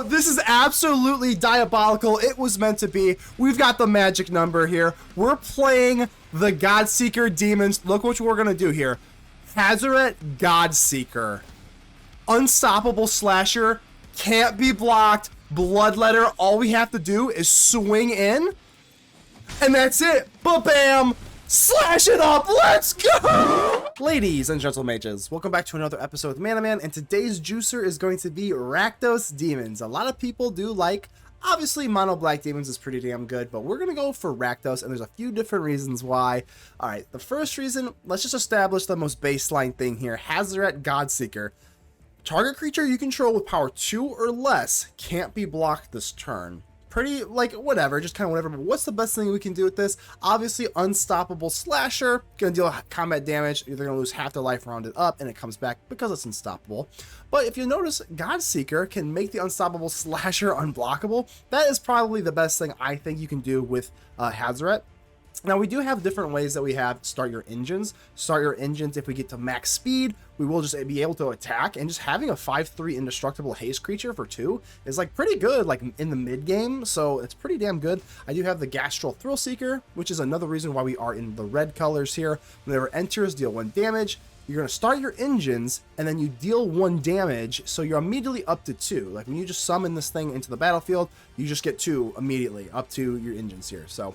Oh, this is absolutely diabolical. It was meant to be. We've got the magic number here. We're playing the Godseeker demons. Look what we're going to do here. Hazoret Godseeker. Unstoppable slasher. Can't be blocked. Bloodletter. All we have to do is swing in. And that's it. Ba-bam. Slash it up. Let's go. Ladies and gentle mages, welcome back to another episode with Manaman, and today's juicer is going to be Rakdos demons. A lot of people do like, obviously mono black demons is pretty damn good, but we're going to go for Rakdos, and there's a few different reasons why. Alright, the first reason, let's just establish the most baseline thing here. Hazoret Godseeker. Target creature you control with power 2 or less can't be blocked this turn. Pretty, like, whatever, just kind of whatever, but what's the best thing we can do with this? Obviously, unstoppable slasher, gonna deal combat damage, you're gonna lose half their life rounded up, and it comes back because it's unstoppable. But if you notice, Godseeker can make the unstoppable slasher unblockable. That is probably the best thing I think you can do with Hazoret. Now, we do have different ways that we have start your engines. Start your engines, if we get to max speed, we will just be able to attack, and just having a 5/3 indestructible haste creature for 2 is like pretty good, like in the mid game, so it's pretty damn good. I do have the Gastal Thrillseeker, which is another reason why we are in the red colors here. Whenever enters, deal 1 damage. You're going to start your engines, and then you deal 1 damage, so you're immediately up to 2. Like when you just summon this thing into the battlefield, you just get 2 immediately, up to your engines here, so...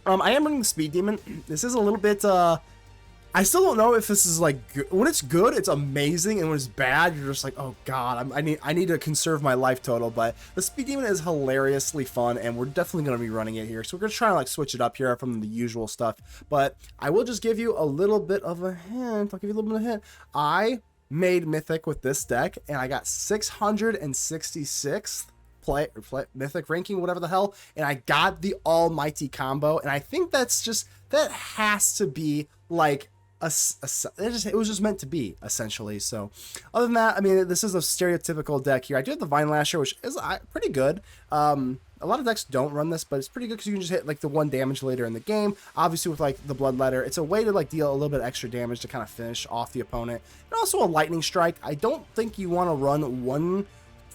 I am running the Speed Demon. This is a little bit, I still don't know if this is like, when it's good, it's amazing, and when it's bad, you're just like, oh god, I need to conserve my life total, but the Speed Demon is hilariously fun, and we're definitely going to be running it here, so we're going to try and like switch it up here from the usual stuff, but I will just give you a little bit of a hint. I'll give you a little bit of a hint. I made Mythic with this deck, and I got 666th play mythic ranking, whatever the hell, and I got the almighty combo, and I think that's just, that has to be like it was just meant to be, essentially. So other than that, I mean, this is a stereotypical deck here. I do have the Vinelasher, which is pretty good. A lot of decks don't run this, but it's pretty good because you can just hit like the 1 damage later in the game. Obviously with like the Bloodletter, it's a way to like deal a little bit extra damage to kind of finish off the opponent. And also a Lightning Strike. I don't think you want to run one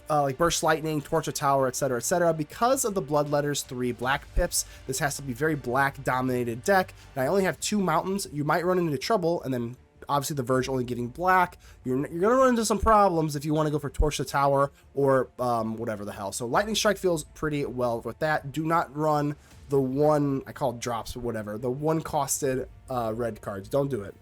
like Burst Lightning, Torch a Tower, etc., etc. Because of the Bloodletter's 3 black pips, this has to be very black dominated deck, and I only have 2 mountains. You might run into trouble, and then obviously the Verge only giving black. You're gonna run into some problems if you want to go for Torch the Tower or whatever the hell. So Lightning Strike feels pretty well with that. Do not run the 1, I call it drops, but whatever, the 1 costed red cards. Don't do it.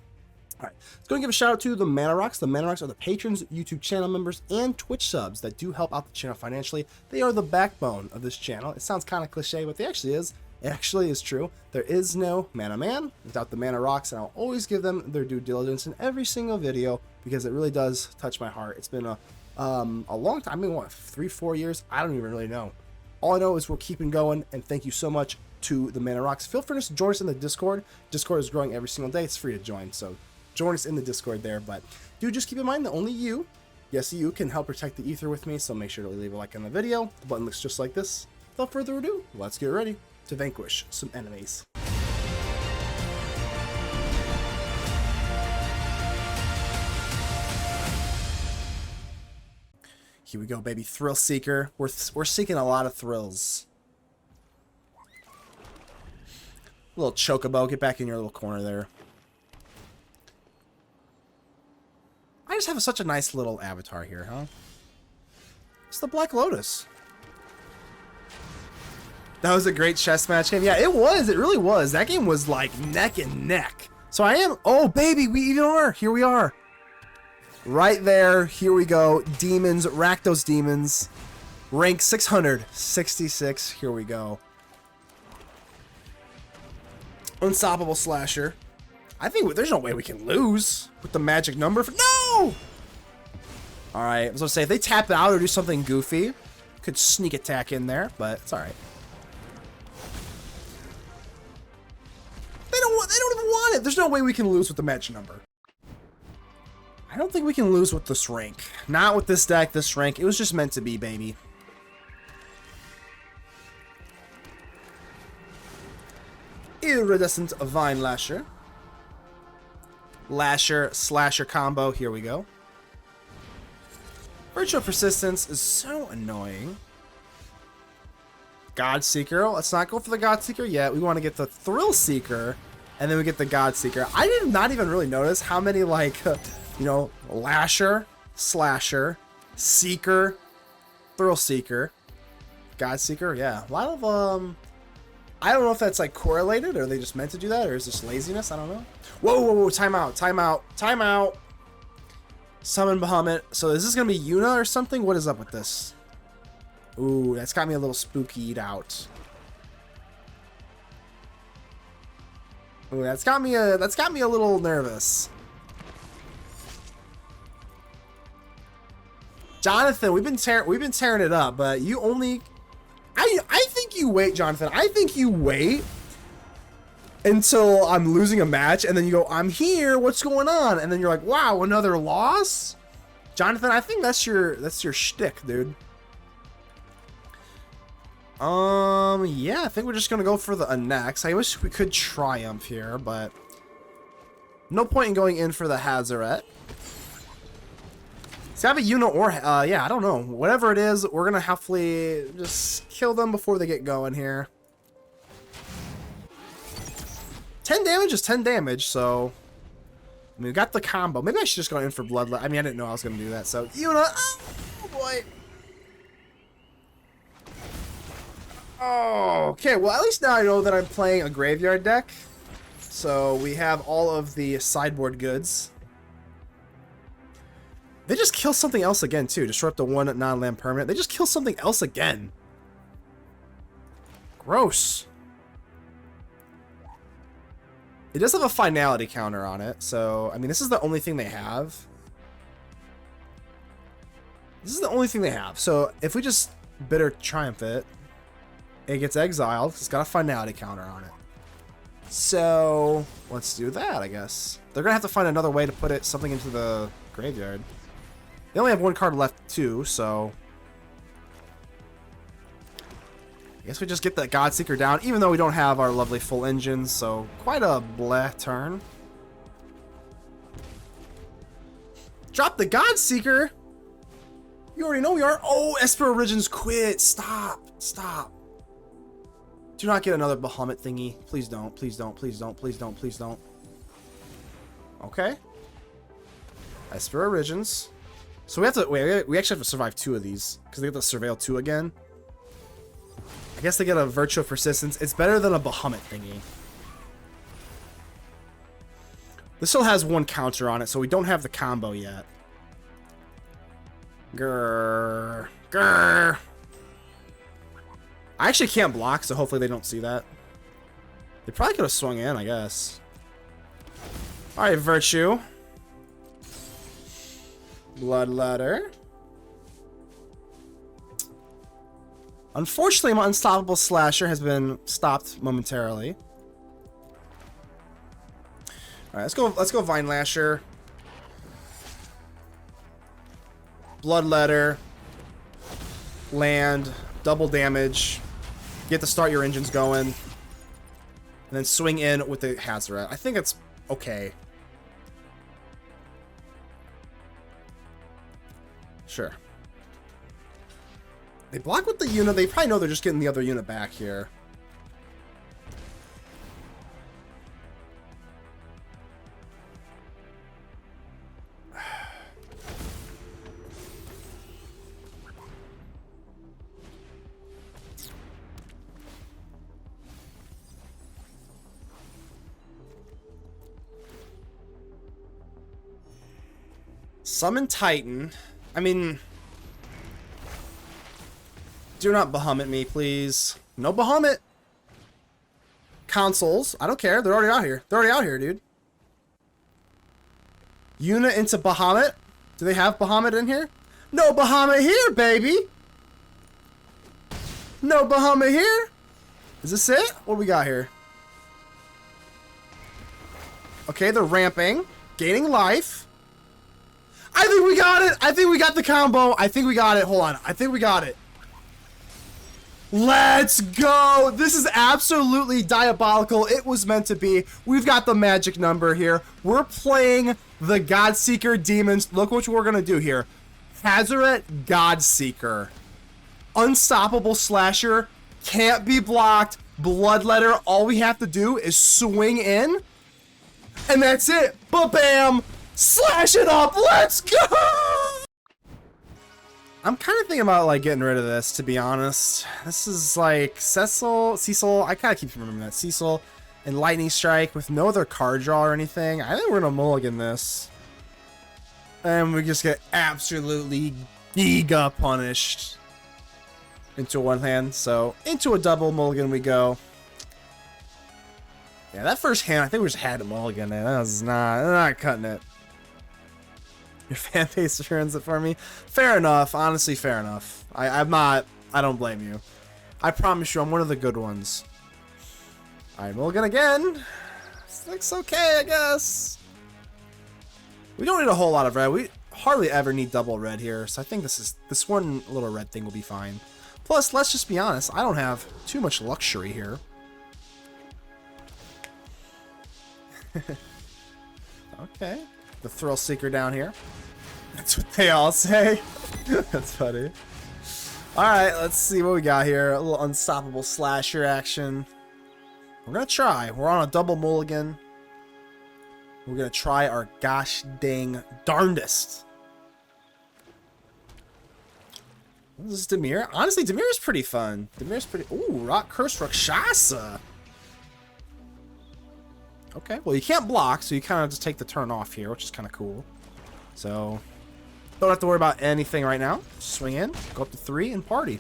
All right, let's go and give a shout out to the Mana Rocks. The Mana Rocks are the patrons, YouTube channel members, and Twitch subs that do help out the channel financially. They are the backbone of this channel. It sounds kind of cliche, but it actually is. It actually is true. There is no Mana Man without the Mana Rocks, and I'll always give them their due diligence in every single video because it really does touch my heart. It's been a long time. I mean, what, 3-4 years? I don't even really know. All I know is we're keeping going, and thank you so much to the Mana Rocks. Feel free to join us in the Discord. Discord is growing every single day. It's free to join, so join us in the Discord there. But do just keep in mind that only you, yes you, can help protect the ether with me, so make sure to leave a like on the video. The button looks just like this. Without further ado, let's get ready to vanquish some enemies. Here we go, baby. Thrillseeker. We're seeking a lot of thrills. Little chocobo, get back in your little corner there. I just have such a nice little avatar here, huh? It's the Black Lotus. That was a great chess match game. Yeah, it was. It really was. That game was like neck and neck. So I am... Oh, baby, we even are. Here we are. Right there. Here we go. Demons. Rakdos demons. Rank 666. Here we go. Unstoppable slasher. I think there's no way we can lose with the magic number. No! Alright, I was going to say, if they tap out or do something goofy, could sneak attack in there, but it's alright. They don't even want it. There's no way we can lose with the magic number. I don't think we can lose with this rank. Not with this deck, this rank. It was just meant to be, baby. Iridescent Vinelasher. Lasher, Slasher combo. Here we go. Virtual Persistence is so annoying. Godseeker. Let's not go for the Godseeker yet. We want to get the Thrillseeker, and then we get the Godseeker. I did not even really notice how many, like, you know, Lasher, Slasher, Seeker, Thrillseeker, Godseeker. Yeah, a lot of, I don't know if that's, like, correlated, or they just meant to do that, or is this laziness? I don't know. Whoa, whoa, whoa, time out, time out, time out. Summon Bahamut. So is this going to be Yuna or something? What is up with this? Ooh, that's got me a little spookied out. Ooh, that's got me a little nervous. Jonathan, we've been tearing it up, but you only I think you wait, Jonathan. I think you wait until I'm losing a match, and then you go, I'm here, what's going on? And then you're like, wow, another loss? Jonathan, I think that's your shtick, dude. Yeah, I think we're just gonna go for the Annex. I wish we could triumph here, but no point in going in for the Hazoret. So I have a Yuna or, yeah, I don't know. Whatever it is, we're gonna hopefully just kill them before they get going here. 10 damage is 10 damage, so I mean, we got the combo. Maybe I should just go in for Bloodletter. I mean, I didn't know I was gonna do that, so Yuna, oh boy. Oh, okay, well, at least now I know that I'm playing a graveyard deck. So we have all of the sideboard goods. They just kill something else again, too. Destroy up to one non-land permanent. They just kill something else again. Gross. It does have a finality counter on it, so, I mean, this is the only thing they have. This is the only thing they have. So if we just Bitter Triumph it, it gets exiled. It's got a finality counter on it. So let's do that, I guess. They're gonna have to find another way to put it something into the graveyard. They only have one card left too, so I guess we just get that Godseeker down, even though we don't have our lovely full engines. So quite a bleh turn. Drop the Godseeker. You already know we are. Oh, Esper Origins quit. Stop. Stop. Do not get another Bahamut thingy. Please don't. Please don't. Please don't. Please don't. Please don't. Okay. Esper Origins. So we have to wait. We actually have to survive 2 of these because they have to surveil 2 again. I guess they get a Virtual Persistence. It's better than a Bahamut thingy. This still has 1 counter on it, so we don't have the combo yet. Grrr. Grrr. I actually can't block, so hopefully they don't see that. They probably could have swung in, I guess. Alright, Virtue. Bloodletter. Unfortunately, my Unstoppable Slasher has been stopped momentarily. Alright, let's go Vinelasher. Bloodletter. Land. Double damage. Get to start your engines going. And then swing in with the Hazoret. I think it's okay. Sure. They block with the unit. They probably know they're just getting the other unit back here. Summon Titan. I mean, do not Bahamut me, please. No Bahamut. Consoles. I don't care. They're already out here. They're already out here, dude. Yuna into Bahamut. Do they have Bahamut in here? No Bahamut here, baby. No Bahamut here. Is this it? What do we got here? Okay, they're ramping. Gaining life. I think we got it. I think we got the combo. I think we got it. Hold on. I think we got it. Let's go. This is absolutely diabolical. It was meant to be. We've got the magic number here. We're playing the Godseeker demons. Look what we're going to do here. Hazoret, Godseeker. Unstoppable slasher, can't be blocked. Bloodletter, all we have to do is swing in, and that's it. Ba-bam! Slash it up, let's go! I'm kind of thinking about like getting rid of this, to be honest. This is like Cecil, I kind of keep remembering that. Cecil and Lightning Strike with no other card draw or anything. I think we're gonna mulligan this. And we just get absolutely giga punished into one hand. So into a double mulligan we go. Yeah, that first hand, I think we just had to mulligan it. That was not cutting it. Your fan base ruins it for me. Fair enough. Honestly, fair enough. I don't blame you. I promise you, I'm one of the good ones. Alright, mulligan again. This looks okay, I guess. We don't need a whole lot of red. We hardly ever need double red here. So I think this one little red thing will be fine. Plus, let's just be honest. I don't have too much luxury here. Okay. The Thrillseeker down here. That's what they all say. That's funny. Alright, let's see what we got here. A little unstoppable slasher action. We're gonna try. We're on a double mulligan. We're gonna try our gosh dang darndest. This is Dimir. Honestly, Dimir's pretty fun. Dimir's pretty. Ooh, Rock Curse Rakshasa. Okay, well you can't block, so you kind of just take the turn off here, which is kind of cool. So don't have to worry about anything right now. Swing in, go up to 3, and party.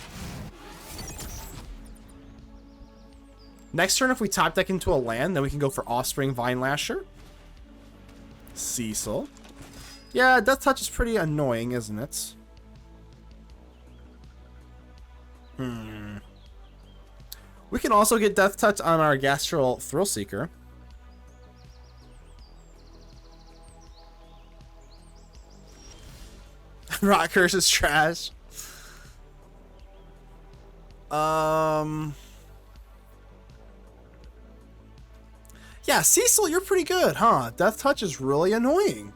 Next turn, if we top deck into a land, then we can go for Offspring Vinelasher. Cecil. Yeah, Death Touch is pretty annoying, isn't it? We can also get Death Touch on our Gastal Thrillseeker. Rock Curse is trash. Yeah, Cecil, you're pretty good, huh? Death Touch is really annoying.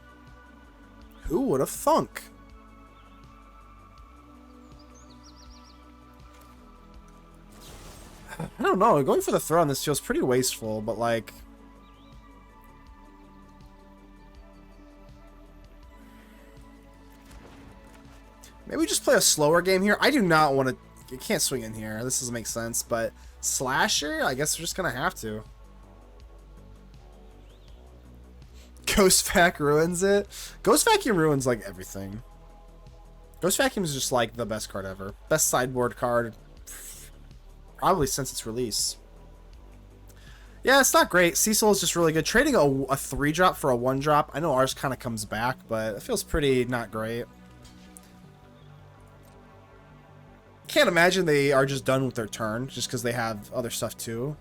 Who would have thunk? I don't know. Going for the throw on this feels pretty wasteful, but like... Maybe we just play a slower game here. I do not want to... You can't swing in here. This doesn't make sense, but... Slasher? I guess we're just going to have to. Ghost Vac ruins it. Ghost Vacuum ruins, like, everything. Ghost Vacuum is just, like, the best card ever. Best sideboard card. Probably since its release. Yeah, it's not great. Cecil is just really good. Trading a 3-drop for a 1-drop. I know ours kind of comes back, but it feels pretty not great. Can't imagine they are just done with their turn just because they have other stuff too.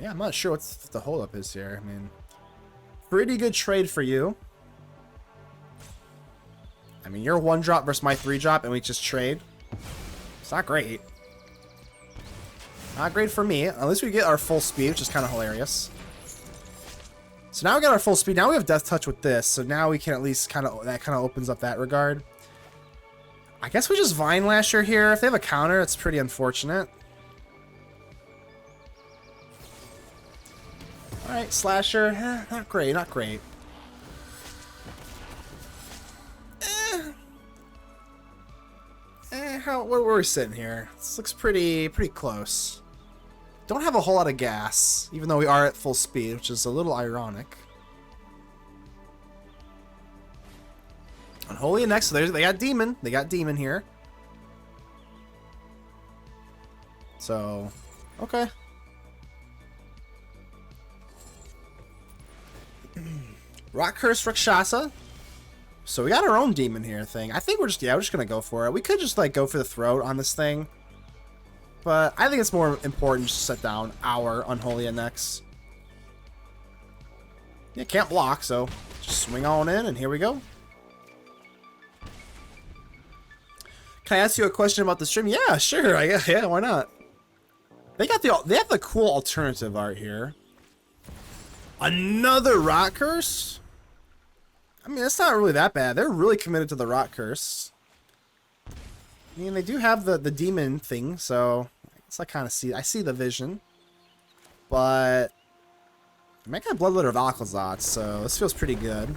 Yeah, I'm not sure what the holdup is here. I mean, pretty good trade for you. I mean, you're 1-drop versus my 3-drop, and we just trade. It's not great. Not great for me. At least we get our full speed, which is kind of hilarious. So now we got our full speed. Now we have Death Touch with this, so now we can at least kind of... That kind of opens up that regard. I guess we just Vinelasher here. If they have a counter, it's pretty unfortunate. Alright, Slasher. Not great, not great. Where we're sitting here. This looks pretty close. Don't have a whole lot of gas, even though we are at full speed, which is a little ironic. Unholy and Annex, so they got Demon. They got Demon here. So, okay. Rock Curse Rakshasa. So we got our own demon here thing. I think we're just gonna go for it. We could just like go for the throat on this thing. But I think it's more important just to set down our Unholy Annex. Yeah, can't block, so just swing on in and here we go. Can I ask you a question about the stream? Yeah, sure. Yeah, why not? They have the cool alternative art here. Another Rot Curse? I mean, it's not really that bad. They're really committed to the Rot Curse. I mean, they do have the demon thing, so I guess I see the vision. But I might got Bloodletter of Aclazotz, so this feels pretty good.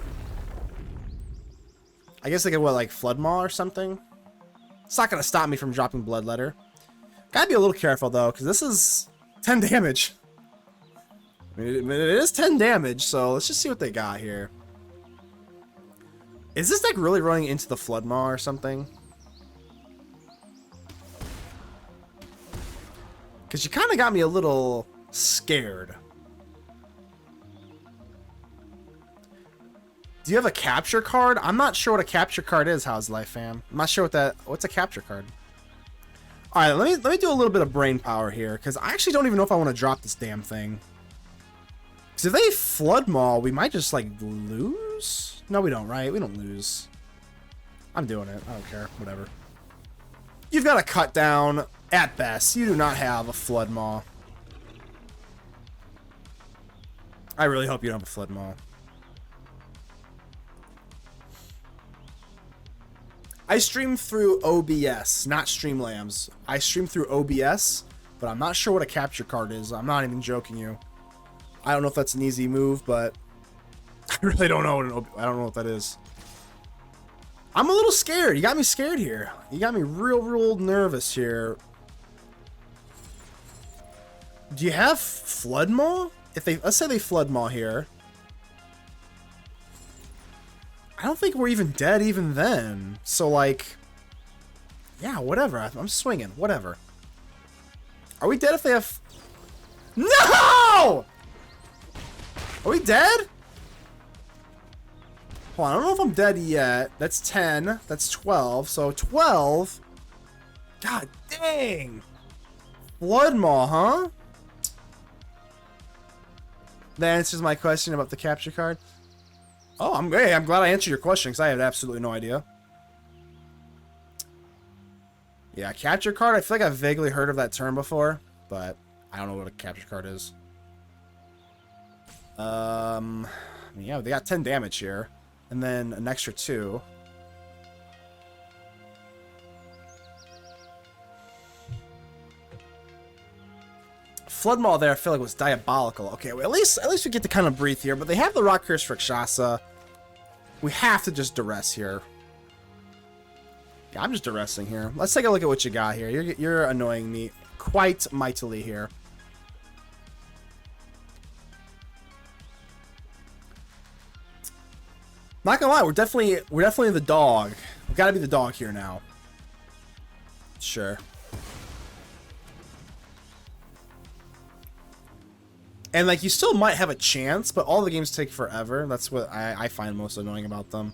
I guess I could, what, like Flood Maw or something? It's not going to stop me from dropping Bloodletter. Gotta be a little careful, though, because this is 10 damage. I mean, it is 10 damage, so let's just see what they got here. Is this deck really running into the Flood Maw or something? Because you kind of got me a little scared. Do you have a capture card? I'm not sure what a capture card is, How's Life Fam. I'm not sure what's a capture card? Alright, let me do a little bit of brain power here, because I actually don't even know if I want to drop this damn thing. Because if they Flood Maw, we might just, like, lose? No, we don't, right? We don't lose. I'm doing it. I don't care. Whatever. You've got a cut down. At best, you do not have a Flood Maw. I really hope you don't have a Flood Maw. I stream through OBS, not Streamlabs. I stream through OBS, but I'm not sure what a capture card is. I'm not even joking you. I don't know if that's an easy move, but I really don't know I don't know what that is. I'm a little scared. You got me scared here. You got me real nervous here. Do you have Flood Maw? Let's say they Flood Maw here. I don't think we're even dead even then. So, like, yeah, whatever. I'm swinging. Whatever. Are we dead if they have... No! Are we dead? Hold on, I don't know if I'm dead yet. That's 10. That's 12. So, 12. God dang. Flood Maw, huh? That answers my question about the capture card. Oh, I'm glad I answered your question because I had absolutely no idea. Yeah, capture card. I feel like I've vaguely heard of that term before, but I don't know what a capture card is. Yeah, they got 10 damage here, and then an extra 2. Flood Maw there, I feel like was diabolical. Okay, well, at least we get to kind of breathe here. But they have the Rock Curse for Rakshasa. We have to just Duress here. Yeah, I'm just Duressing here. Let's take a look at what you got here. You're annoying me quite mightily here. Not gonna lie, we're definitely the dog. We gotta be the dog here now. Sure. And, like, you still might have a chance, but all the games take forever. That's what I find most annoying about them.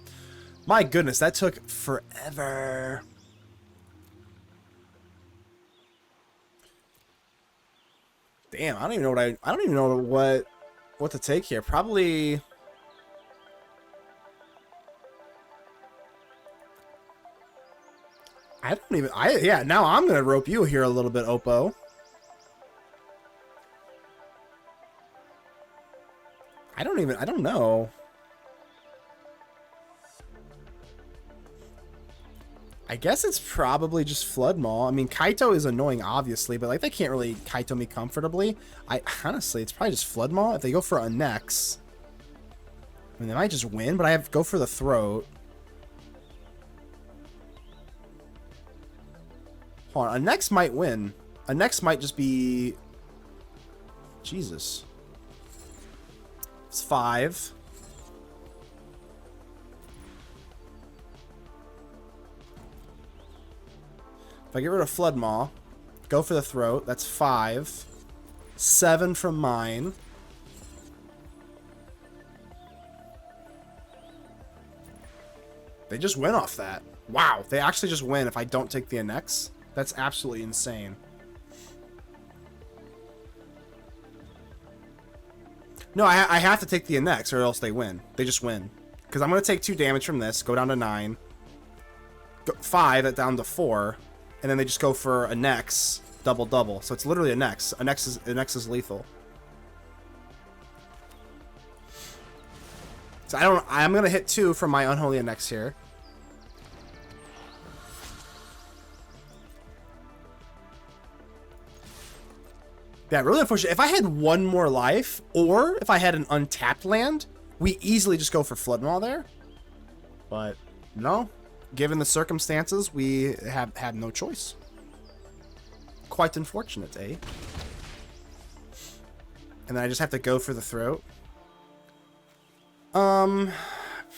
My goodness, that took forever. Damn, I don't even know what to take here. Probably... yeah, now I'm gonna rope you here a little bit, Oppo. I don't know. I guess it's probably just Flood Maw. I mean, Kaito is annoying, obviously, but, like, they can't really Kaito me comfortably. Honestly, it's probably just Flood Maw. If they go for a Annex, I mean, they might just win, but I have to go for the throat. Hold on, Annex might win. Annex might just be... Jesus. It's 5. If I get rid of Flood Maw, go for the throat, that's 5. 7 from mine. They just win off that. Wow, they actually just win if I don't take the Annex. That's absolutely insane. No, I have to take the Annex or else they win. They just win. Because I'm going to take 2 damage from this, go down to 9. 5, down to 4. And then they just go for Annex, double. So it's literally Annex. Annex is lethal. So I'm gonna hit 2 from my Unholy Annex here. Yeah, really unfortunate. If I had 1 more life, or if I had an untapped land, we easily just go for Flood Maw there. But no, given the circumstances, we have had no choice. Quite unfortunate, eh? And then I just have to go for the throat.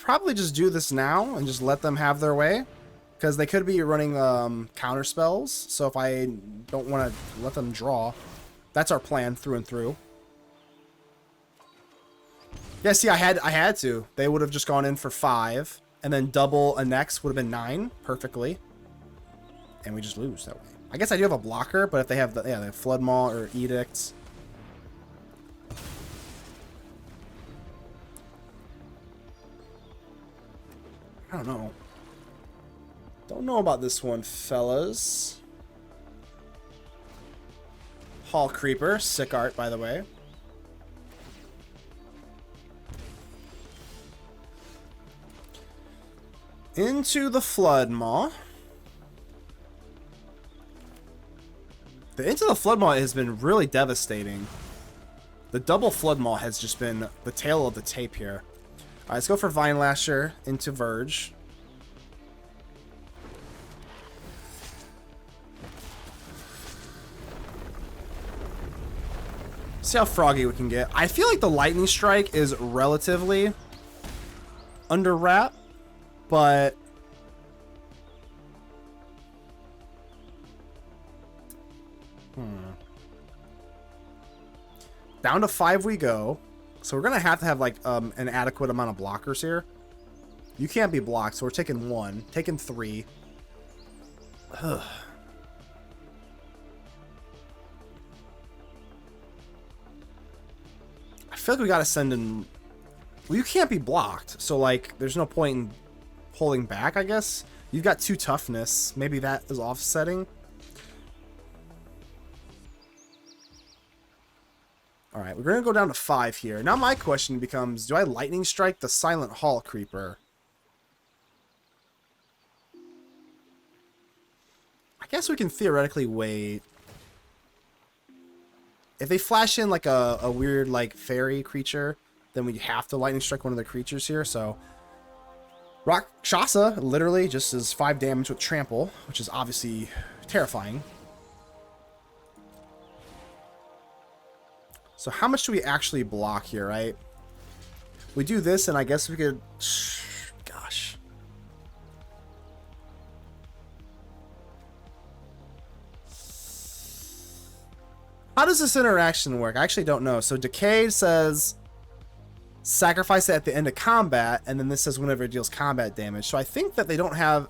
Probably just do this now and just let them have their way. Because they could be running counter spells. So if I don't want to let them draw, that's our plan through and through. Yeah, see, I had to. They would have just gone in for 5. And then double Annex would have been 9 perfectly. And we just lose that way. I guess I do have a blocker, but if they have the, yeah, they have Flood Maw or Edicts. I don't know. Don't know about this one, fellas. Hall Creeper. Sick art, by the way. Into the Flood Maw. The Into the Flood Maw has been really devastating. The double Flood Maw has just been the tail of the tape here. Alright, let's go for Vinelasher into Verge. See how froggy we can get. I feel like the Lightning Strike is relatively under wrap, but down to 5 we go. So we're gonna have to have like an adequate amount of blockers here. You can't be blocked, so we're taking 1, taking 3. Ugh. I feel like we gotta send in. Well, you can't be blocked, so like there's no point in pulling back, I guess. You've got 2 toughness. Maybe that is offsetting. Alright, we're going to go down to 5 here. Now my question becomes, do I Lightning Strike the Silent Hall Creeper? I guess we can theoretically wait. If they flash in like a weird like fairy creature, then we have to Lightning Strike one of the creatures here. So Rakshasa literally just is 5 damage with Trample, which is obviously terrifying. So how much do we actually block here, right? We do this, and I guess we could... Gosh. How does this interaction work? I actually don't know. So Decay says sacrifice it at the end of combat, and then this says whenever it deals combat damage. So I think that they don't have...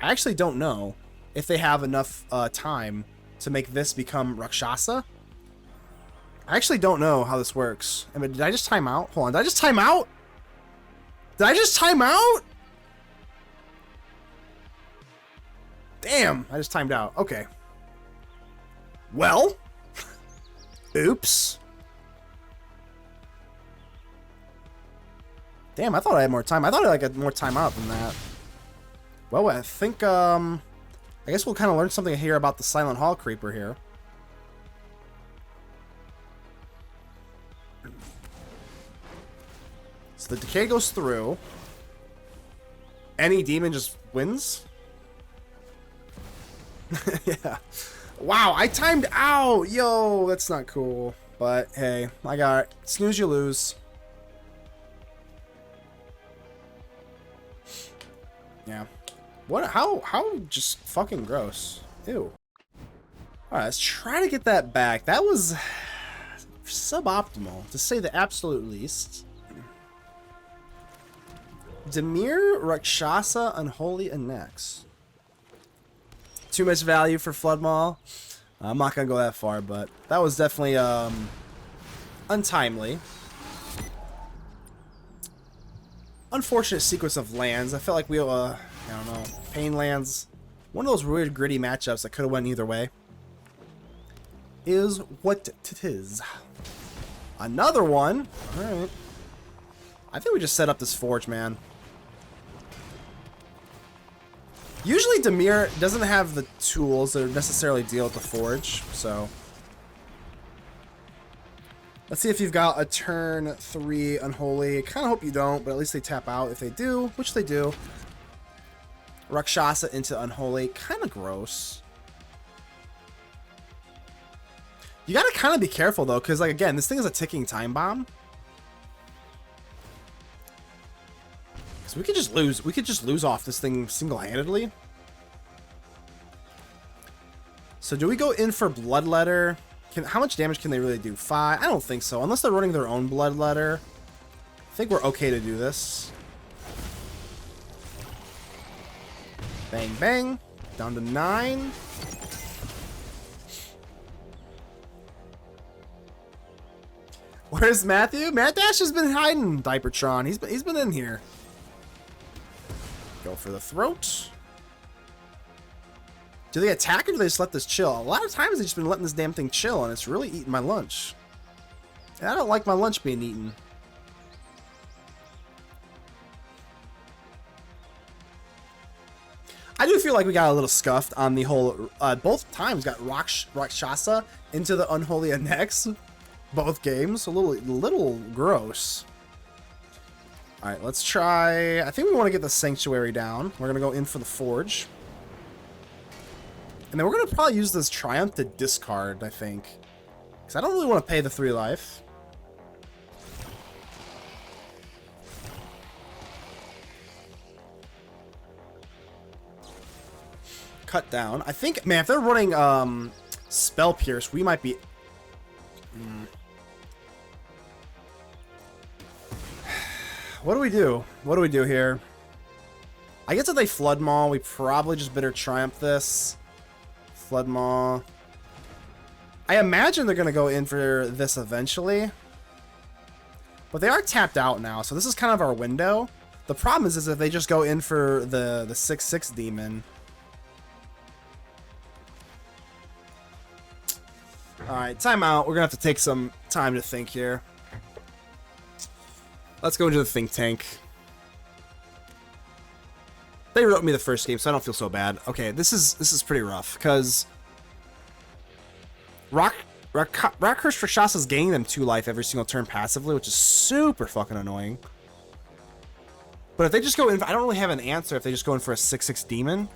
I actually don't know if they have enough time to make this become Rakshasa. I actually don't know how this works. I mean, did I just time out? Hold on, did I just time out? Did I just time out? Damn, I just timed out. Okay. Well. Oops. Damn, I thought I had more time. I thought I had more time out than that. Well, I think, I guess we'll kind of learn something here about the Silent Hall Creeper here. So the Decay goes through. Any demon just wins? Yeah. Wow, I timed out! Yo, that's not cool. But, hey, I got it. Snooze, you lose. Yeah. What? How just fucking gross. Ew. Alright, let's try to get that back. That was suboptimal, to say the absolute least. Dimir, Rakshasa, Unholy, Annex. Too much value for Flood Maw. I'm not going to go that far, but that was definitely untimely. Unfortunate sequence of lands. I felt like we, I don't know, Pain lands. One of those weird gritty matchups that could have went either way. Is what it is. Another one. All right. I think we just set up this forge, man. Usually Dimir doesn't have the tools that necessarily deal with the forge, so... Let's see if you've got a turn 3 Unholy. Kind of hope you don't, but at least they tap out. If they do, which they do. Rakshasa into Unholy. Kind of gross. You gotta kind of be careful, though, because, like, again, this thing is a ticking time bomb. So we could just lose. We could just lose off this thing single-handedly. So do we go in for Bloodletter? How much damage can they really do? 5? I don't think so. Unless they're running their own Bloodletter. I think we're okay to do this. Bang, bang. Down to 9. Where's Matthew? Matt Dash has been hiding, Diapertron. He's been in here. Go for the throat. Do they attack or do they just let this chill? A lot of times they've just been letting this damn thing chill, and it's really eating my lunch. And I don't like my lunch being eaten. I do feel like we got a little scuffed on the whole... both times got Rakshasa into the Unholy Annex. Both games. A little gross. Alright, let's try... I think we want to get the Sanctuary down. We're going to go in for the Forge. And then we're going to probably use this Triumph to discard, I think. Because I don't really want to pay the 3 life. Cut down. I think, man, if they're running Spell Pierce, we might be... What do we do? What do we do here? I guess if they Flood Maw, we probably just better Triumph this. Flood Maw. I imagine they're going to go in for this eventually. But they are tapped out now, so this is kind of our window. The problem is if they just go in for the 6/6 demon. Alright, time out. We're going to have to take some time to think here. Let's go into the think tank. They wrote me the first game, so I don't feel so bad. Okay, this is pretty rough, because Rockhurst Rakshasa is gaining them 2 life every single turn passively, which is super fucking annoying. But if they just go in, I don't really have an answer if they just go in for a 6/6 demon.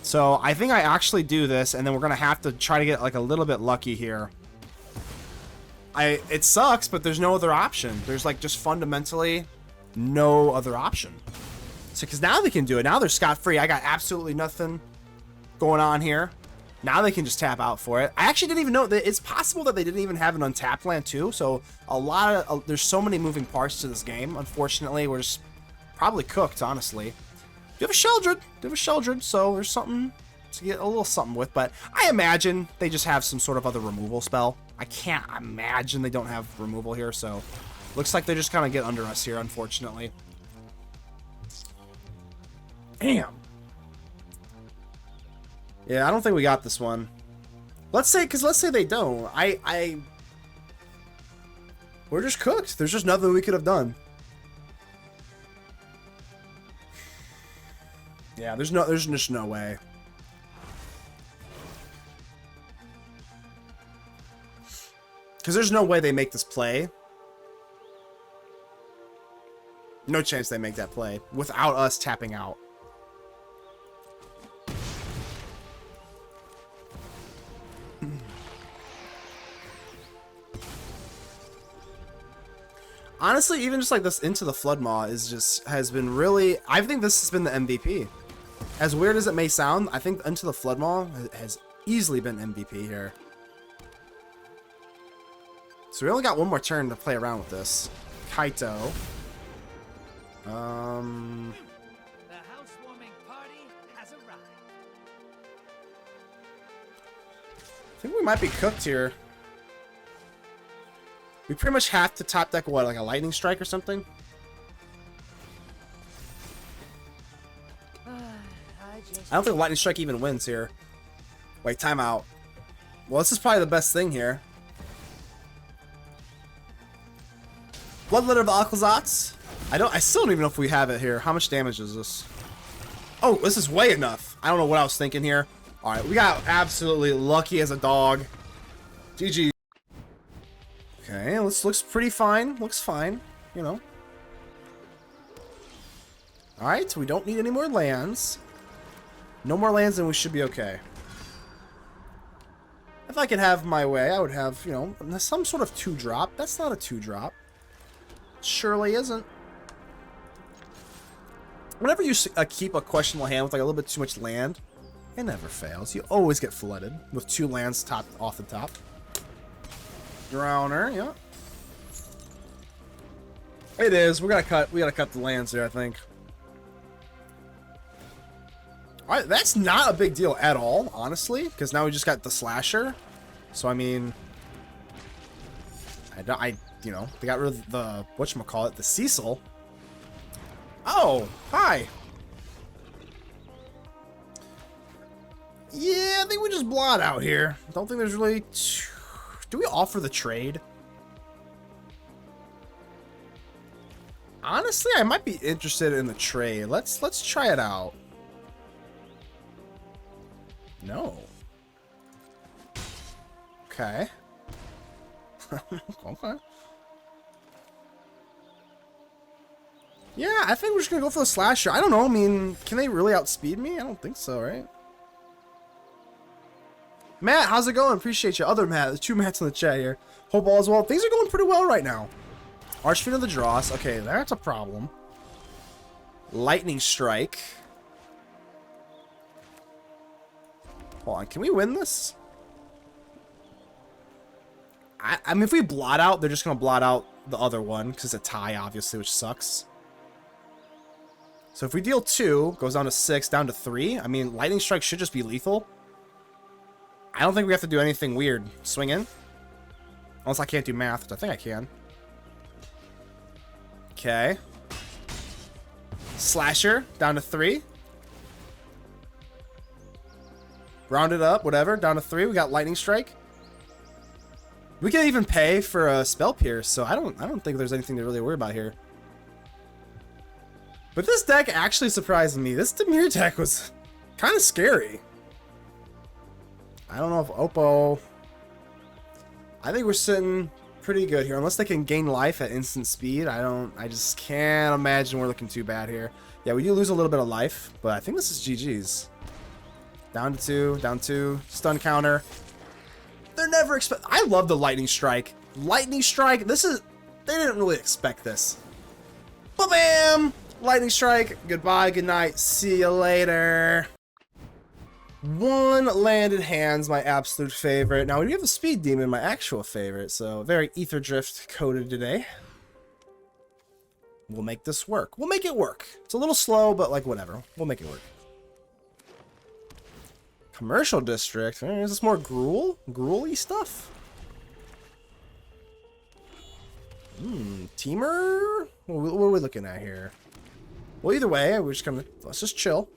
So I think I actually do this, and then we're gonna have to try to get like a little bit lucky here. It sucks, but there's no other option. There's like just fundamentally no other option. So because now they can do it. Now they're scot-free. I got absolutely nothing going on here. Now they can just tap out for it. I actually didn't even know that it's possible that they didn't even have an untapped land too. So a lot of there's so many moving parts to this game. Unfortunately, we're just probably cooked, honestly. You have a Sheoldred. You have a Sheoldred, so there's something to get a little something with. But I imagine they just have some sort of other removal spell. I can't imagine they don't have removal here, so looks like they just kind of get under us here, unfortunately. Damn. Yeah, I don't think we got this one. Let's say they don't. We're just cooked. There's just nothing we could have done. Yeah, there's just no way. Because there's no way they make this play. No chance they make that play without us tapping out. Honestly, even just like this Into the Flood Maw has been really... I think this has been the MVP. As weird as it may sound, I think Into the Flood Maw has easily been MVP here. So we only got one more turn to play around with this. Kaito. The housewarming party has arrived. I think we might be cooked here. We pretty much have to top deck what, like a lightning strike or something? I don't think lightning strike even wins here. Wait, timeout. Well, this is probably the best thing here. Bloodletter of Aclazotz. I still don't even know if we have it here. How much damage is this? Oh, this is way enough. I don't know what I was thinking here. All right, we got absolutely lucky as a dog. GG. Okay, looks pretty fine. Looks fine, you know. All right, so we don't need any more lands. No more lands, and we should be okay. If I could have my way, I would have, you know, some sort of 2-drop. That's not a 2-drop. Surely isn't. Whenever you keep a questionable hand with like a little bit too much land, it never fails. You always get flooded with 2 lands top off the top. Drowner, yeah. It is. We gotta cut the lands here, I think. All right, that's not a big deal at all, honestly, because now we just got the Slasher. So I mean, you know, they got rid of the whatchamacallit, the Cecil. Oh, hi. Yeah, I think we just Blot Out here. Don't think there's really... Do we offer the trade? Honestly, I might be interested in the trade. Let's try it out. No. Okay. Okay. Yeah, I think we're just gonna go for the Slasher. I don't know, I mean, can they really outspeed me? I don't think so, right? Matt, how's it going? Appreciate you. Other Matt, there's 2 Matts in the chat here. Hope all is well. Things are going pretty well right now. Archfiend of the Dross. Okay, that's a problem. Lightning Strike. Hold on, can we win this? I mean, if we Blot Out, they're just gonna Blot Out the other one, because it's a tie, obviously, which sucks. So if we deal 2, goes down to 6, down to 3. I mean, Lightning Strike should just be lethal. I don't think we have to do anything weird. Swing in. Unless I can't do math, which I think I can. Okay. Slasher, down to 3. Round it up, whatever, down to 3. We got Lightning Strike. We can even pay for a Spell Pierce, so I don't think there's anything to really worry about here. But this deck actually surprised me. This Dimir deck was kind of scary. I don't know if Oppo... I think we're sitting pretty good here. Unless they can gain life at instant speed. I just can't imagine we're looking too bad here. Yeah, we do lose a little bit of life, but I think this is GG's. Down to 2, down 2. Stun counter. They're never expect... I love the Lightning Strike. Lightning Strike, this is... They didn't really expect this. Ba-bam! Lightning Strike. Goodbye, good night. See you later. 1 landed hands, my absolute favorite. Now we do have a Speed Demon, my actual favorite, so very Ether Drift coded today. We'll make this work. We'll make it work. It's a little slow, but like whatever. We'll make it work. Commercial District. Is this more Gruul? Gruul-y stuff? Teamer? What are we looking at here? Well, either way, we're just gonna... Let's just chill.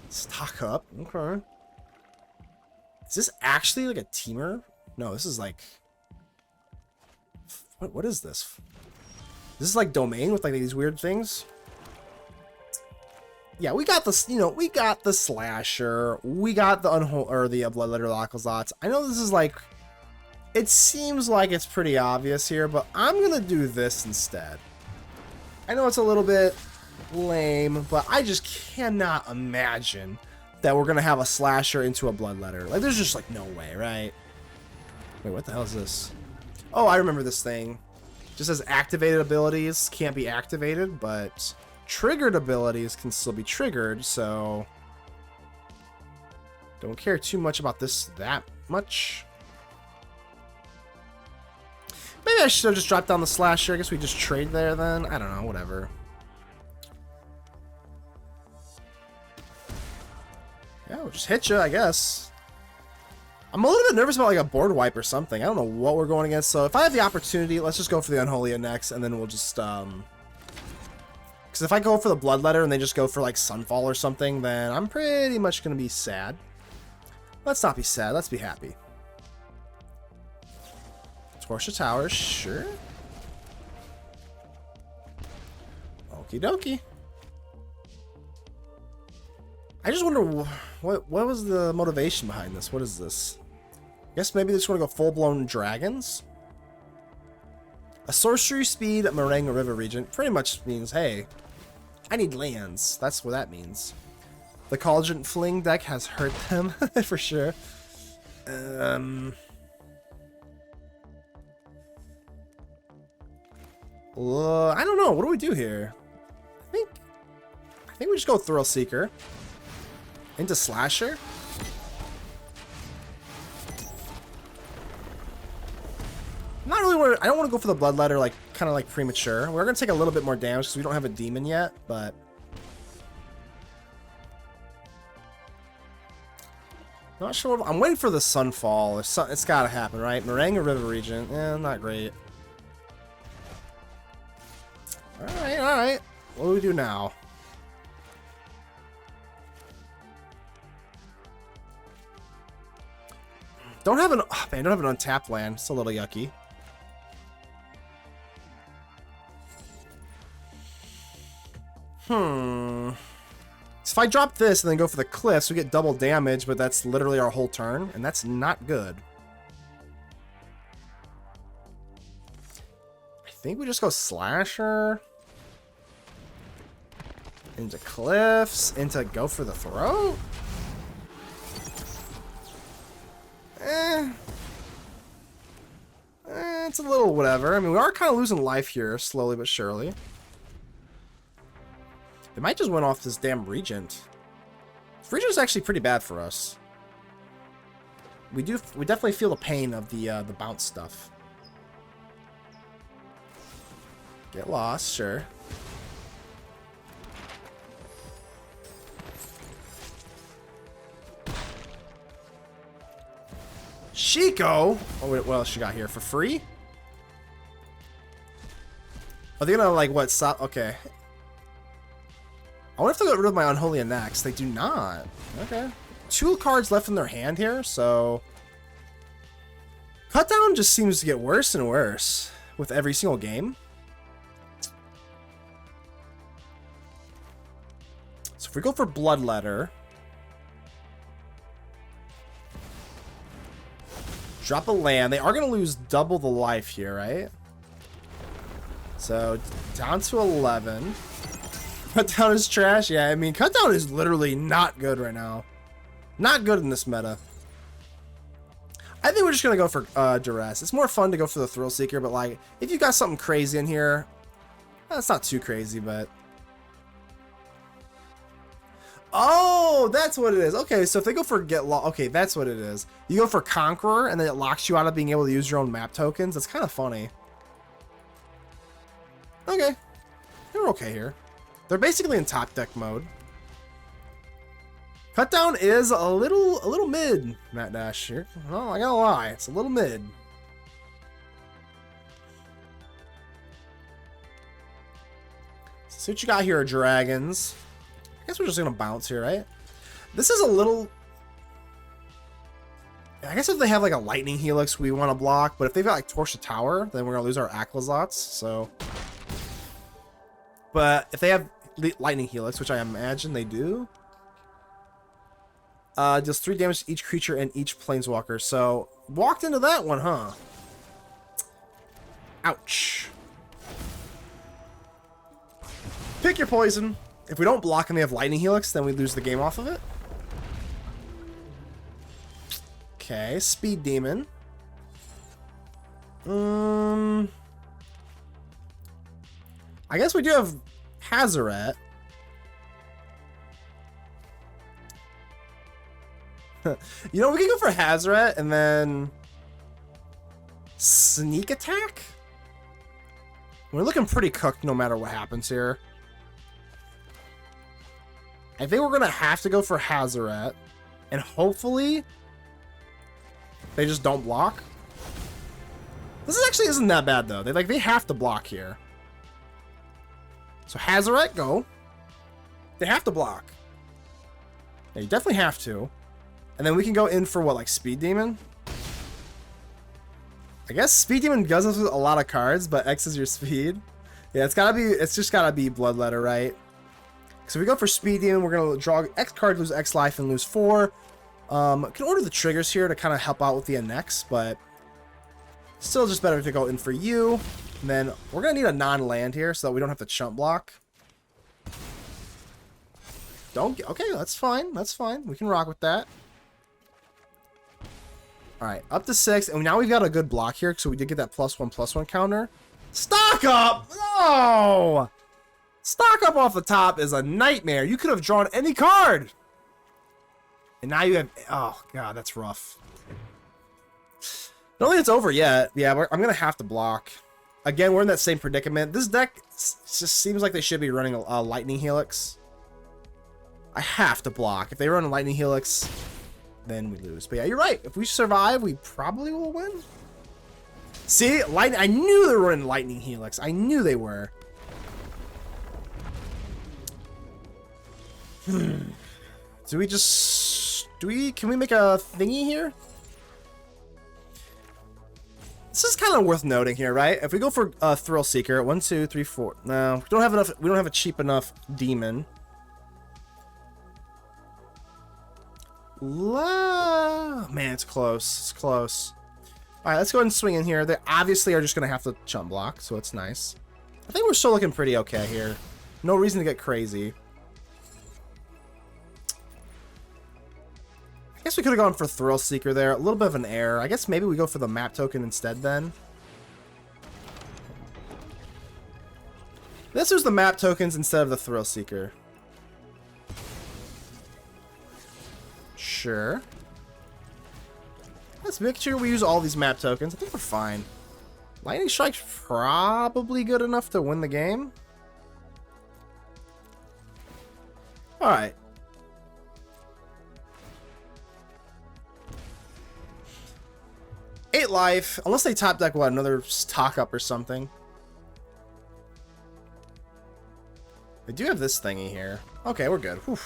Stock up. Okay. Is this actually like a teamer? No, this is like... What is this? This is like domain with like these weird things? Yeah, we got this, you know, we got the Slasher. We got the Unholy, or the Bloodletter of Aclazotz. I know this is like... It seems like it's pretty obvious here, but I'm gonna do this instead. I know it's a little bit lame, but I just cannot imagine that we're gonna have a Slasher into a Bloodletter. Like, there's just like no way, right? Wait, what the hell is this? Oh, I remember this thing. Just as activated abilities can't be activated, but triggered abilities can still be triggered, so don't care too much about this that much. Maybe I should have just dropped down the Slasher. I guess we just trade there then. I don't know, whatever. Yeah, we'll just hit you, I guess. I'm a little bit nervous about like a board wipe or something. I don't know what we're going against, so if I have the opportunity, let's just go for the Unholy Annex, and then we'll just, because if I go for the Bloodletter and they just go for like Sunfall or something, then I'm pretty much going to be sad. Let's not be sad, let's be happy. Torch the Towers, sure. Okie dokie. I just wonder what was the motivation behind this? What is this? I guess maybe they just want to go full-blown dragons? A sorcery speed Merengue River Regent pretty much means, hey, I need lands. That's what that means. The Cauldron Fling deck has hurt them, for sure. I don't know. What do we do here? I think we just go Thrillseeker into Slasher. Not really. I don't want to go for the Bloodletter, like kind of like premature. We're gonna take a little bit more damage because we don't have a demon yet, but not sure. I'm waiting for the Sunfall. It's gotta happen, right? Merengue River Regent. Not great. All right. What do we do now? Don't have an untapped land. It's a little yucky. So if I drop this and then go for the cliffs, we get double damage, but that's literally our whole turn, and that's not good. I think we just go Slasher into cliffs, into go for the throat. It's a little whatever. I mean, we are kind of losing life here, slowly but surely. They might just win off this damn Regent. This Regent's actually pretty bad for us. We definitely feel the pain of the bounce stuff. Get lost, sure. Chico! Oh, wait, what else she got here? For free? Are they gonna, like, what? Stop? Okay. I wonder if they'll get rid of my Unholy Annex. They do not. Okay. 2 cards left in their hand here, so... Cutdown just seems to get worse and worse with every single game. So if we go for Bloodletter... Drop a land. They are going to lose double the life here, right? So, down to 11. Cutdown is trash. Yeah, I mean, Cutdown is literally not good right now. Not good in this meta. I think we're just going to go for Duress. It's more fun to go for the Thrillseeker, but, like, if you got something crazy in here, that's not too crazy, but... Oh, that's what it is. Okay, so if they go for okay, that's what it is. You go for Conqueror, and then it locks you out of being able to use your own map tokens. That's kind of funny. Okay. They're okay here. They're basically in top deck mode. Cutdown is a little mid, Matt Dash here. No, I gotta lie. It's a little mid. So what you got here are dragons. I guess we're just gonna bounce here, right? This is a little... I guess if they have like a lightning helix we want to block, but if they've got like Torch the Tower, then we're gonna lose our Aclazotz, so... But if they have lightning helix, which I imagine they do, deals 3 damage to each creature and each planeswalker. So walked into that one, huh? Ouch. Pick your poison. If we don't block and they have lightning helix, then we lose the game off of it. Okay, speed demon. I guess we do have Hazoret. You know, we can go for Hazoret and then sneak attack. We're looking pretty cooked no matter what happens here. I think we're gonna have to go for Hazoret, and hopefully they just don't block. This actually isn't that bad though. They have to block here. So Hazoret, go. They have to block. Yeah, you definitely have to. And then we can go in for what, like Speed Demon? I guess Speed Demon does us with a lot of cards, but X is your speed. Yeah, it's just gotta be Bloodletter, right? So if we go for Speed Demon, we're gonna draw X card, lose X life, and lose 4. Can order the triggers here to kind of help out with the Annex, but still just better to go in for you. And then we're gonna need a non-land here so that we don't have to chump block. Okay, that's fine. That's fine. We can rock with that. Alright, up to 6, and now we've got a good block here, so we did get that +1/+1 counter. Stock up! No! Stock up off the top is a nightmare. You could have drawn any card! And now you have... Oh, God, that's rough. I don't think it's over yet. Yeah, I'm going to have to block. Again, we're in that same predicament. This deck just seems like they should be running a Lightning Helix. I have to block. If they run a Lightning Helix, then we lose. But yeah, you're right. If we survive, we probably will win. See? I knew they were running Lightning Helix. I knew they were. Can we make a thingy here? This is kind of worth noting here, right? If we go for Thrillseeker, 1, 2, 3, 4. No, we don't have enough. We don't have a cheap enough demon. Man, it's close. It's close. All right, let's go ahead and swing in here. They obviously are just gonna have to chump block, so it's nice. I think we're still looking pretty okay here. No reason to get crazy. I guess we could have gone for Thrillseeker there. A little bit of an error. I guess maybe we go for the map token instead then. Let's use the map tokens instead of the Thrillseeker. Sure. Let's make sure we use all these map tokens. I think we're fine. Lightning Strike's probably good enough to win the game. Alright. Eight life. Unless they top deck, what, another stock up or something. They do have this thingy here. Okay, we're good. Whew.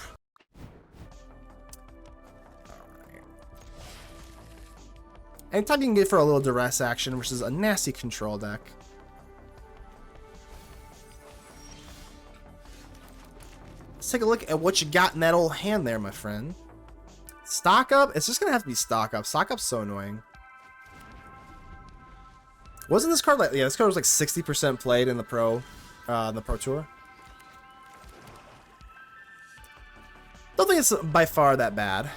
Anytime you can get for a little Duress action, which is a nasty control deck. Let's take a look at what you got in that old hand there, my friend. Stock up? It's just going to have to be stock up. Stock up's so annoying. Wasn't this card like... Yeah, this card was like 60% played in the Pro Tour. Don't think it's by far that bad.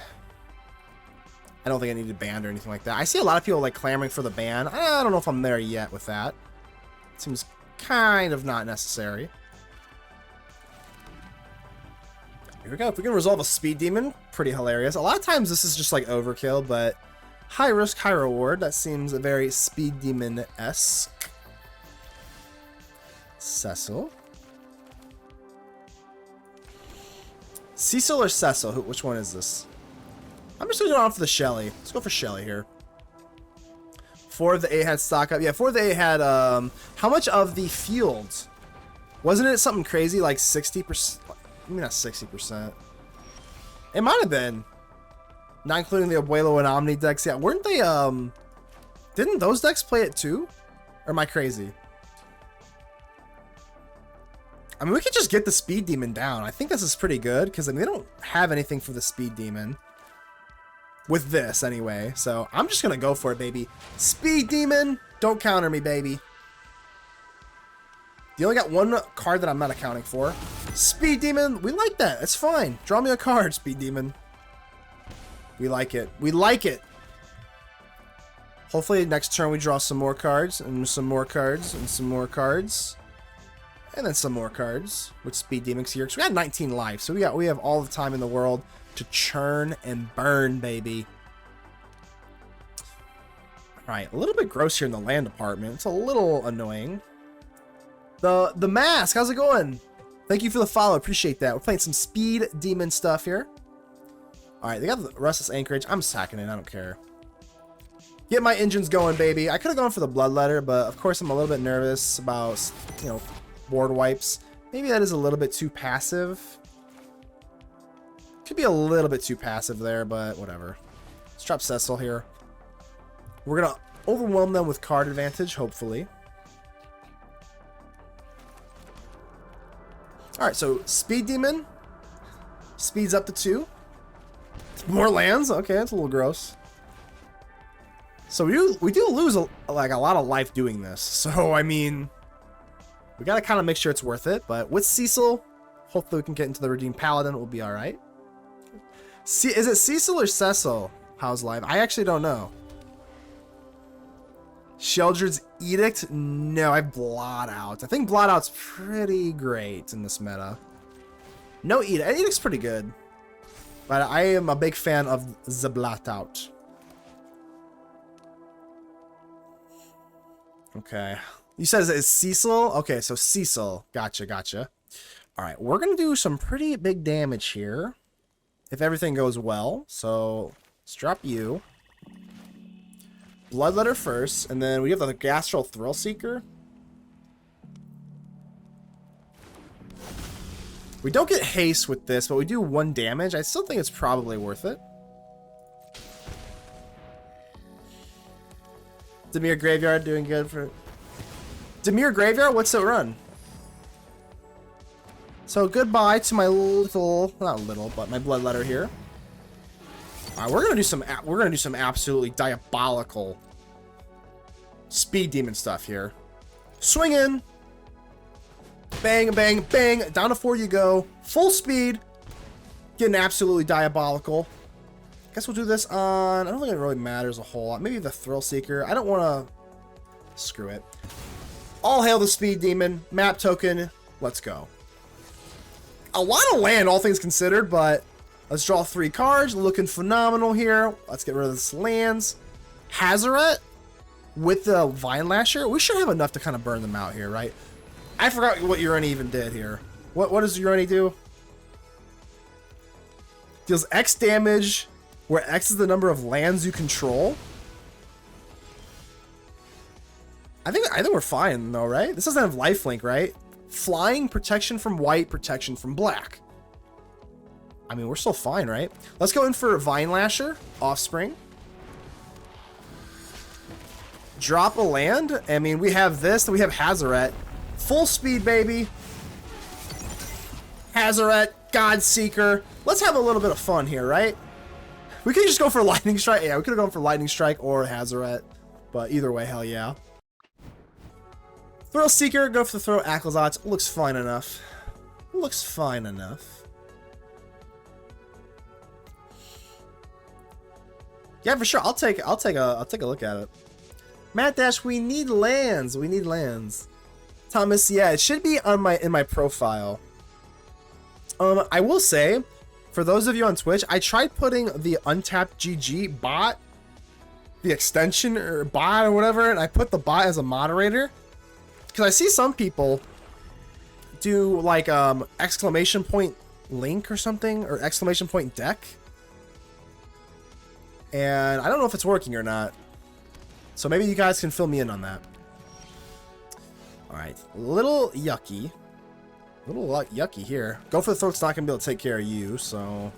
I don't think I need to ban or anything like that. I see a lot of people like clamoring for the ban. I don't know if I'm there yet with that. It seems kind of not necessary. Here we go. If we can resolve a Speed Demon, pretty hilarious. A lot of times this is just like overkill, but high risk, high reward. That seems a very Speed Demon-esque. Cecil. Cecil or Cecil? Which one is this? I'm just going to go on for the Shelly. Let's go for Shelly here. 4 of the 8 had stock up. Yeah, 4 of the 8 had, how much of the field? Wasn't it something crazy like 60%? Maybe not 60%. It might have been. Not including the Abuelo and Omni decks. Yeah, weren't they, didn't those decks play it too? Or am I crazy? I mean, we could just get the Speed Demon down. I think this is pretty good, because I mean, they don't have anything for the Speed Demon. With this, anyway. So, I'm just gonna go for it, baby. Speed Demon! Don't counter me, baby. You only got one card that I'm not accounting for. Speed Demon! We like that. It's fine. Draw me a card, Speed Demon. We like it. We like it! Hopefully, next turn we draw some more cards, and some more cards, and some more cards. And then some more cards with Speed Demons here. Because we got 19 life, so we have all the time in the world to churn and burn, baby. Alright, a little bit gross here in the land department. It's a little annoying. The mask, how's it going? Thank you for the follow, appreciate that. We're playing some Speed Demon stuff here. Alright, they got the Restless Anchorage. I'm sacking it, I don't care. Get my engines going, baby. I could have gone for the Bloodletter, but of course I'm a little bit nervous about, you know, board wipes. Maybe that is a little bit too passive. Could be a little bit too passive there, but whatever. Let's drop Cecil here. We're going to overwhelm them with card advantage, hopefully. All right, so Speed Demon speeds up to 2. More lands. Okay, that's a little gross. So we do lose like a lot of life doing this. So I mean, we gotta kind of make sure it's worth it. But with Cecil, hopefully we can get into the Redeemed Paladin. It will be all right. Is it Cecil or Cecil? How's life? I actually don't know. Sheoldred's Edict? No, I Blot Out. I think Blot Out's pretty great in this meta. No Edict. Edict's pretty good. But I am a big fan of the Blot Out. Okay. You said it's Cecil? Okay, so Cecil. Gotcha, gotcha. Alright, we're going to do some pretty big damage here. If everything goes well. So, let's drop you. Bloodletter first, and then we have the Gastal Thrillseeker. We don't get haste with this, but we do 1 damage. I still think it's probably worth it. Dimir Graveyard doing good for... Dimir Graveyard, what's it run? So goodbye to my little, not little, but my Bloodletter here. All right, we're gonna do some absolutely diabolical Speed Demon stuff here. Swing in, bang, bang, bang. Down to 4 you go. Full speed, getting absolutely diabolical. Guess we'll do this on. I don't think it really matters a whole lot. Maybe the Thrillseeker. I don't want to. Screw it. All hail the Speed Demon. Map token. Let's go. A lot of land, all things considered, but let's draw 3 cards. Looking phenomenal here. Let's get rid of this lands. Hazoret with the Vinelasher. We should have enough to kind of burn them out here, right? I forgot what Urani even did here. What does Urani do? Deals X damage, where X is the number of lands you control. I think we're fine though, right? This doesn't have lifelink, right? Flying, protection from white, protection from black. I mean, we're still fine, right? Let's go in for Vinelasher, Offspring. Drop a land. I mean, we have this, then we have Hazoret. Full speed, baby. Hazoret, Godseeker. Let's have a little bit of fun here, right? We could just go for Lightning Strike. Yeah, we could have gone for Lightning Strike or Hazoret. But either way, hell yeah. Thrillseeker, go for the Throw Aclazotz. Looks fine enough. Looks fine enough. Yeah, for sure. I'll take a look at it. Matt Dash, we need lands. We need lands. Thomas, yeah, it should be on in my profile. I will say, for those of you on Twitch, I tried putting the Untapped GG bot, the extension or bot or whatever, and I put the bot as a moderator. Because I see some people do like exclamation point link or something, or exclamation point deck. And I don't know if it's working or not. So maybe you guys can fill me in on that. Alright, a little yucky. A little yucky here. Go for the throat's not going to be able to take care of you, so...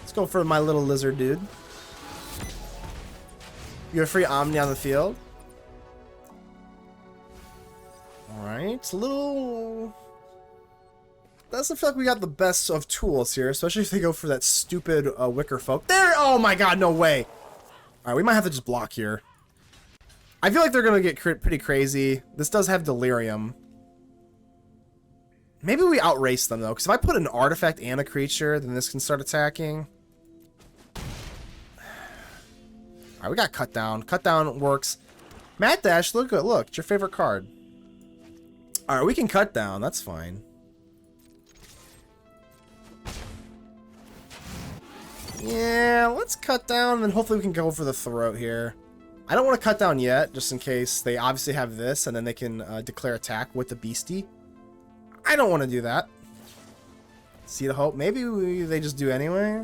Let's go for my little lizard dude. You have a free Omni on the field. Alright, it's a little... Doesn't feel like we got the best of tools here, especially if they go for that stupid Wicker Folk. There! Oh my god, no way! Alright, we might have to just block here. I feel like they're going to get pretty crazy. This does have Delirium. Maybe we outrace them, though, because if I put an artifact and a creature, then this can start attacking. Alright, we got Cut Down. Cut Down works. Matt Dash, look good. Look, it's your favorite card. Alright, we can Cut Down. That's fine. Yeah, let's Cut Down, and then hopefully we can go for the throat here. I don't want to Cut Down yet, just in case they obviously have this, and then they can declare attack with the Beastie. I don't want to do that. See the hope? Maybe they just do anyway.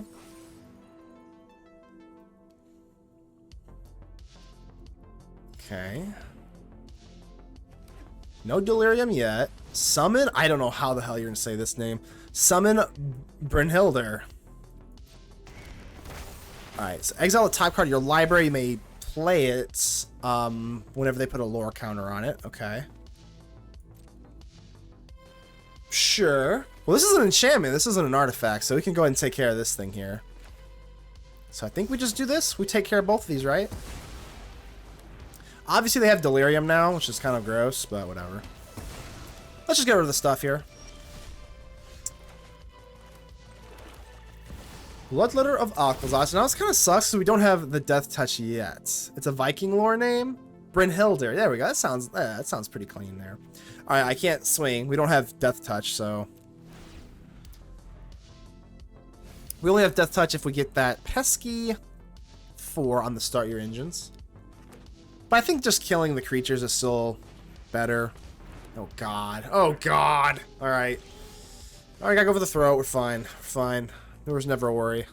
Okay. No Delirium yet. Summon? I don't know how the hell you're going to say this name. Summon Brynhildr. Alright, so exile a top card of your library. You may play it whenever they put a lore counter on it. Okay. Sure. Well, this is an enchantment. This isn't an artifact, so we can go ahead and take care of this thing here. So I think we just do this. We take care of both of these, right? Obviously, they have Delirium now, which is kind of gross, but whatever. Let's just get rid of the stuff here. Bloodletter of Aclazotz. Now, this kind of sucks because we don't have the Death Touch yet. It's a Viking lore name. Brynhildr. There we go. That sounds pretty clean there. All right, I can't swing. We don't have Death Touch, so... We only have Death Touch if we get that pesky 4 on the start your engines. But I think just killing the creatures is still better. Oh, God. Oh, God. All right. All right, gotta go for the throat. We're fine. We're fine. There was never a worry.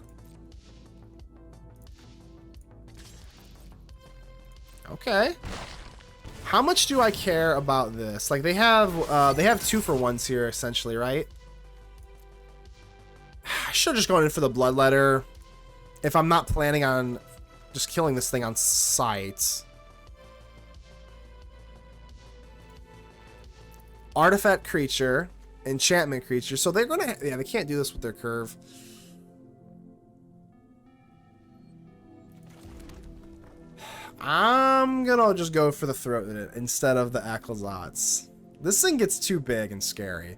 Okay. How much do I care about this? Like, they have 2-for-1s here, essentially, right? I should have just gone in for the Bloodletter if I'm not planning on just killing this thing on sight. Artifact creature, enchantment creature. So they're gonna, yeah, they can't do this with their curve. I'm gonna just go for the throat instead of the Aclazotz. This thing gets too big and scary.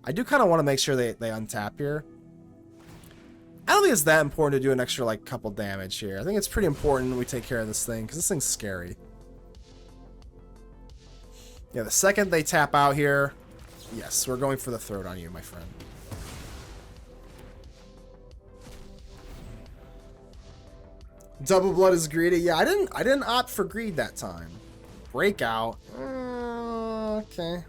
I do kind of want to make sure they untap here. I don't think it's that important to do an extra, like, couple damage here. I think it's pretty important we take care of this thing, because this thing's scary. Yeah, the second they tap out here, yes, we're going for the throat on you, my friend. Double blood is greedy. Yeah, I didn't opt for greed that time. Breakout. Okay.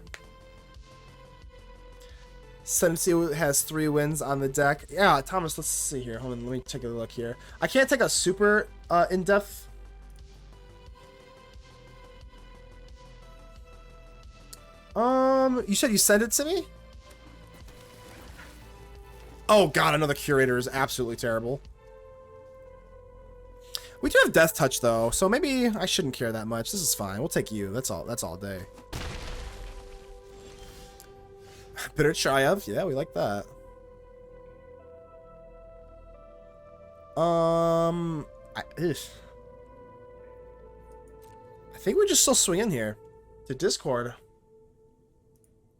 Cecil has 3 wins on the deck. Yeah, Thomas, let's see here. Hold on, let me take a look here. I can't take a super in-depth. You said you sent it to me? Oh god, another curator is absolutely terrible. We do have Death Touch though, so maybe I shouldn't care that much. This is fine. We'll take you. That's all day. Bitter Triumph. Yeah, we like that. I think we just still swing in here to Discord.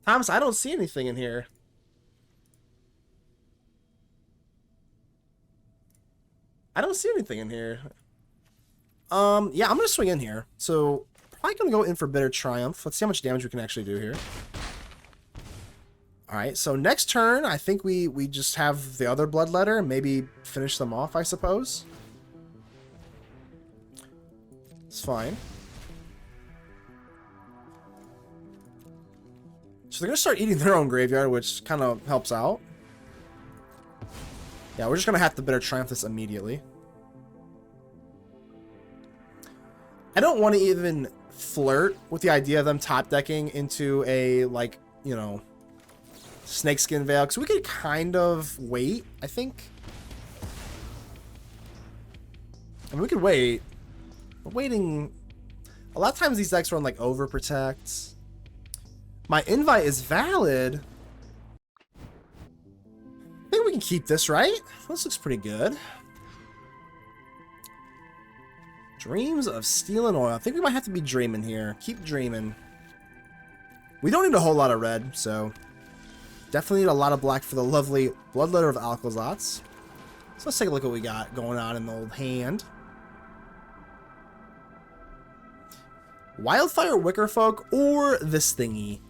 Thomas, I don't see anything in here. I don't see anything in here. Yeah, I'm gonna swing in here. So probably gonna go in for Bitter Triumph. Let's see how much damage we can actually do here. Alright, so next turn, I think we just have the other Bloodletter and maybe finish them off, I suppose. It's fine. So they're going to start eating their own graveyard, which kind of helps out. Yeah, we're just going to have to Bitter Triumph this immediately. I don't want to even flirt with the idea of them top decking into a, like, you know, Snakeskin Veil, because we could kind of wait, I think. I mean, we could wait. But waiting... A lot of times these decks run, like, Overprotect. My invite is valid. I think we can keep this, right? This looks pretty good. Dreams of Steel and Oil. I think we might have to be dreaming here. Keep dreaming. We don't need a whole lot of red, so... Definitely need a lot of black for the lovely Bloodletter of Aclazotz. So let's take a look at what we got going on in the old hand. Wildfire Wickerfolk or this thingy.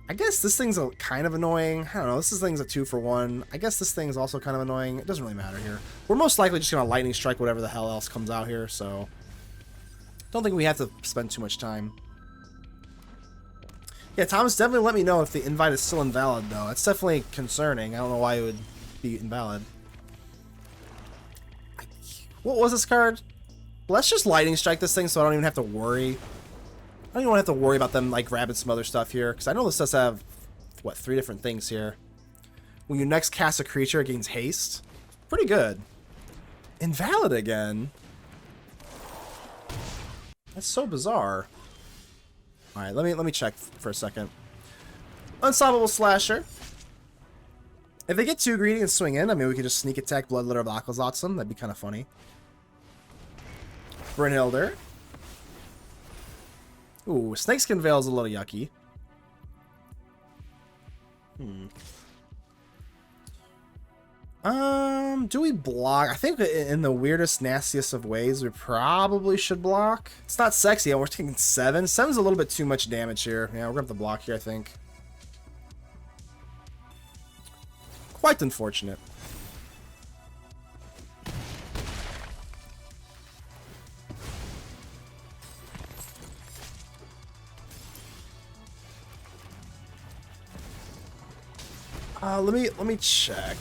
I guess this thing's kind of annoying. I don't know. This thing's a 2-for-1. I guess this thing's also kind of annoying. It doesn't really matter here. We're most likely just going to Lightning Strike whatever the hell else comes out here, so... Don't think we have to spend too much time. Yeah, Thomas, definitely let me know if the invite is still invalid, though. That's definitely concerning. I don't know why it would be invalid. What was this card? Let's just Lightning Strike this thing so I don't even have to worry. I don't even have to worry about them, like, grabbing some other stuff here. Because I know this does have, what, 3 different things here. When you next cast a creature, it gains haste. Pretty good. Invalid again? That's so bizarre. Alright, let me check for a second. Unstoppable Slasher. If they get too greedy and swing in, I mean, we could just sneak attack Bloodletter of Aclazotz them. That'd be kind of funny. Brynhilder. Ooh, Snakeskin Veil is a little yucky. Do we block? I think in the weirdest, nastiest of ways, we probably should block. It's not sexy, and we're taking 7. 7's a little bit too much damage here. Yeah, we're gonna have to block here, I think. Quite unfortunate. Let me check.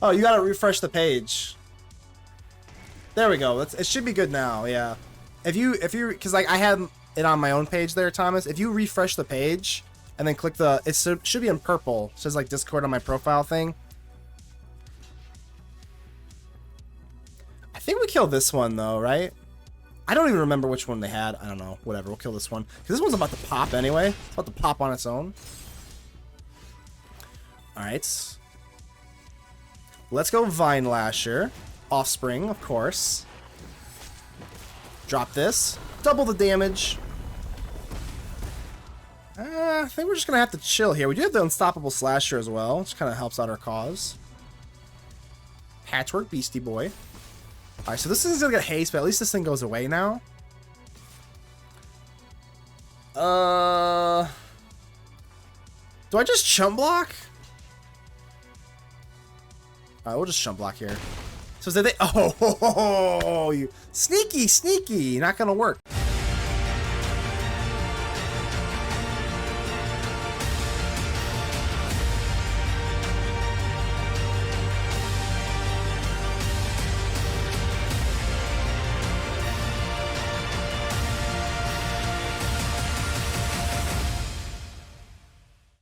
Oh, you gotta refresh the page. There we go. It should be good now. Yeah. If you, because like I had it on my own page there, Thomas. If you refresh the page and then click the, it should be in purple. It says like Discord on my profile thing. I think we killed this one though, right? I don't even remember which one they had. I don't know. Whatever. We'll kill this one because this one's about to pop anyway. It's about to pop on its own. All right. Let's go Vinelasher. Offspring, of course. Drop this. Double the damage. I think we're just going to have to chill here. We do have the Unstoppable Slasher as well, which kind of helps out our cause. Patchwork Beastie Boy. Alright, so this thing's going to get haste, but at least this thing goes away now. Do I just chump block? Alright, we'll just chump block here. So did they? Oh, you sneaky, sneaky. Not gonna work.